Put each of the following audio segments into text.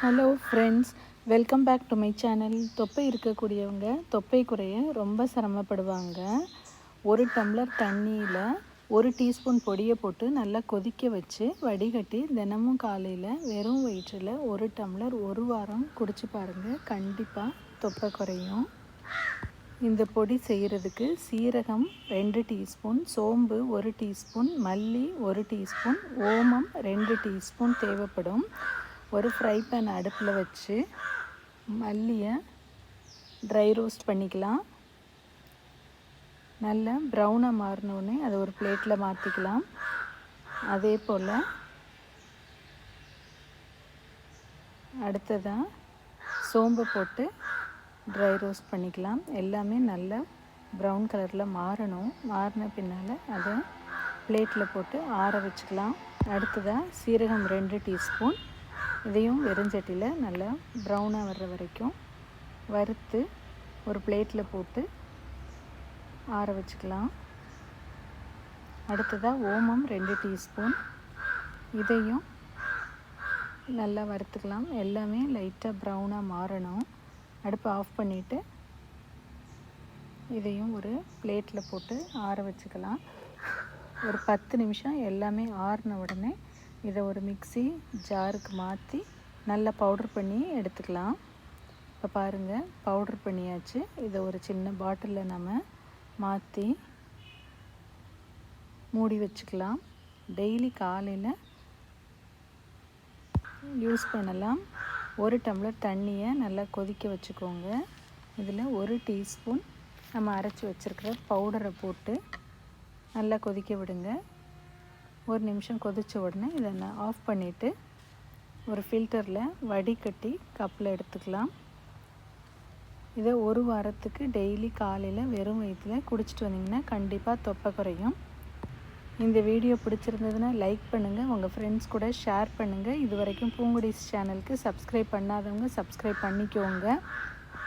Hello friends, welcome back to my channel. தொப்பை இருக்கக்கூடியவங்க தொப்பை குறைய ரொம்ப சிரமப்படுவாங்க. ஒரு டம்ளர் தண்ணியில் 1 டீஸ்பூன் பொடியை போட்டு நல்லா கொதிக்க வச்சு வடிகட்டி தினமும் காலையில் வெறும் வயிற்றில் 1 டம்ளர் 1 வாரம் குடிச்சு பாருங்கள். கண்டிப்பாக தொப்பை குறையும். இந்த பொடி செய்கிறதுக்கு சீரகம் 2 டீஸ்பூன், சோம்பு 1 டீஸ்பூன், மல்லி 1 டீஸ்பூன், ஓமம் 2 டீஸ்பூன் தேவைப்படும். ஒரு ஃப்ரை பேன் அடுப்பில் வச்சு மல்லியை ட்ரை ரோஸ்ட் பண்ணிக்கலாம். நல்லா ப்ரௌனாக மாறினோடனே அதை ஒரு பிளேட்டில் மாற்றிக்கலாம். அதே போல் அடுத்ததாக சோம்பு போட்டு ட்ரை ரோஸ்ட் பண்ணிக்கலாம். எல்லாமே நல்லா ப்ரௌன் கலரில் மாறணும். மாறின பின்னால் அதை பிளேட்டில் போட்டு ஆற வச்சுக்கலாம். அடுத்ததாக சீரகம் 2 டீஸ்பூன், இதையும் வெறுஞ்சட்டியில் நல்லா ப்ரௌனாக வர்ற வரைக்கும் வறுத்து ஒரு பிளேட்டில் போட்டு ஆற வச்சுக்கலாம். அடுத்ததாக ஓமம் 2 டீஸ்பூன், இதையும் நல்லா வறுத்துக்கலாம். எல்லாமே லைட்டாக ப்ரௌனாக மாறணும். அடுப்பை ஆஃப் பண்ணிவிட்டு இதையும் ஒரு பிளேட்டில் போட்டு ஆற வச்சுக்கலாம். ஒரு 10 நிமிஷம் எல்லாமே ஆறின உடனே இதை ஒரு மிக்ஸி ஜாருக்கு மாற்றி நல்லா பவுடர் பண்ணி எடுத்துக்கலாம். இப்போ பாருங்கள், பவுடர் பண்ணியாச்சு. இதை ஒரு சின்ன பாட்டிலில் நம்ம மாற்றி மூடி வச்சுக்கலாம். டெய்லி காலையில் யூஸ் பண்ணலாம். 1 டம்ளர் தண்ணியை நல்லா கொதிக்க வச்சுக்கோங்க. இதில் 1 டீஸ்பூன் நம்ம அரைச்சி வச்சுருக்கிற பவுடரை போட்டு நல்லா கொதிக்க விடுங்க. 1 நிமிஷம் கொதித்த உடனே இதை நான் ஆஃப் பண்ணிவிட்டு ஒரு ஃபில்டரில் வடிகட்டி கப்பில் எடுத்துக்கலாம். இதை 1 வாரத்துக்கு டெய்லி காலையில் வெறும் வயிற்றில் குடிச்சிட்டு வந்தீங்கன்னா கண்டிப்பாக தொப்பை குறையும். இந்த வீடியோ பிடிச்சிருந்ததுன்னா லைக் பண்ணுங்கள், உங்கள் ஃப்ரெண்ட்ஸ் கூட ஷேர் பண்ணுங்கள். இது வரைக்கும் பூங்குடிஸ் சேனலுக்கு சப்ஸ்கிரைப் பண்ணாதவங்க சப்ஸ்கிரைப் பண்ணிக்கோங்க.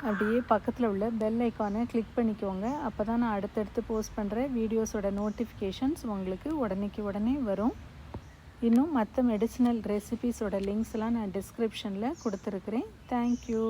அப்படியே பக்கத்தில் உள்ள பெல் ஐக்கானை கிளிக் பண்ணிக்கோங்க. அப்போ தான் நான் அடுத்தடுத்து போஸ்ட் பண்ணுற வீடியோஸோட நோட்டிஃபிகேஷன்ஸ் உங்களுக்கு உடனே வரும். இன்னும் மற்ற மெடிசினல் ரெசிபீஸோட லிங்க்ஸ்லாம் நான் டிஸ்கிரிப்ஷனில் கொடுத்துருக்குறேன். தேங்க்யூ.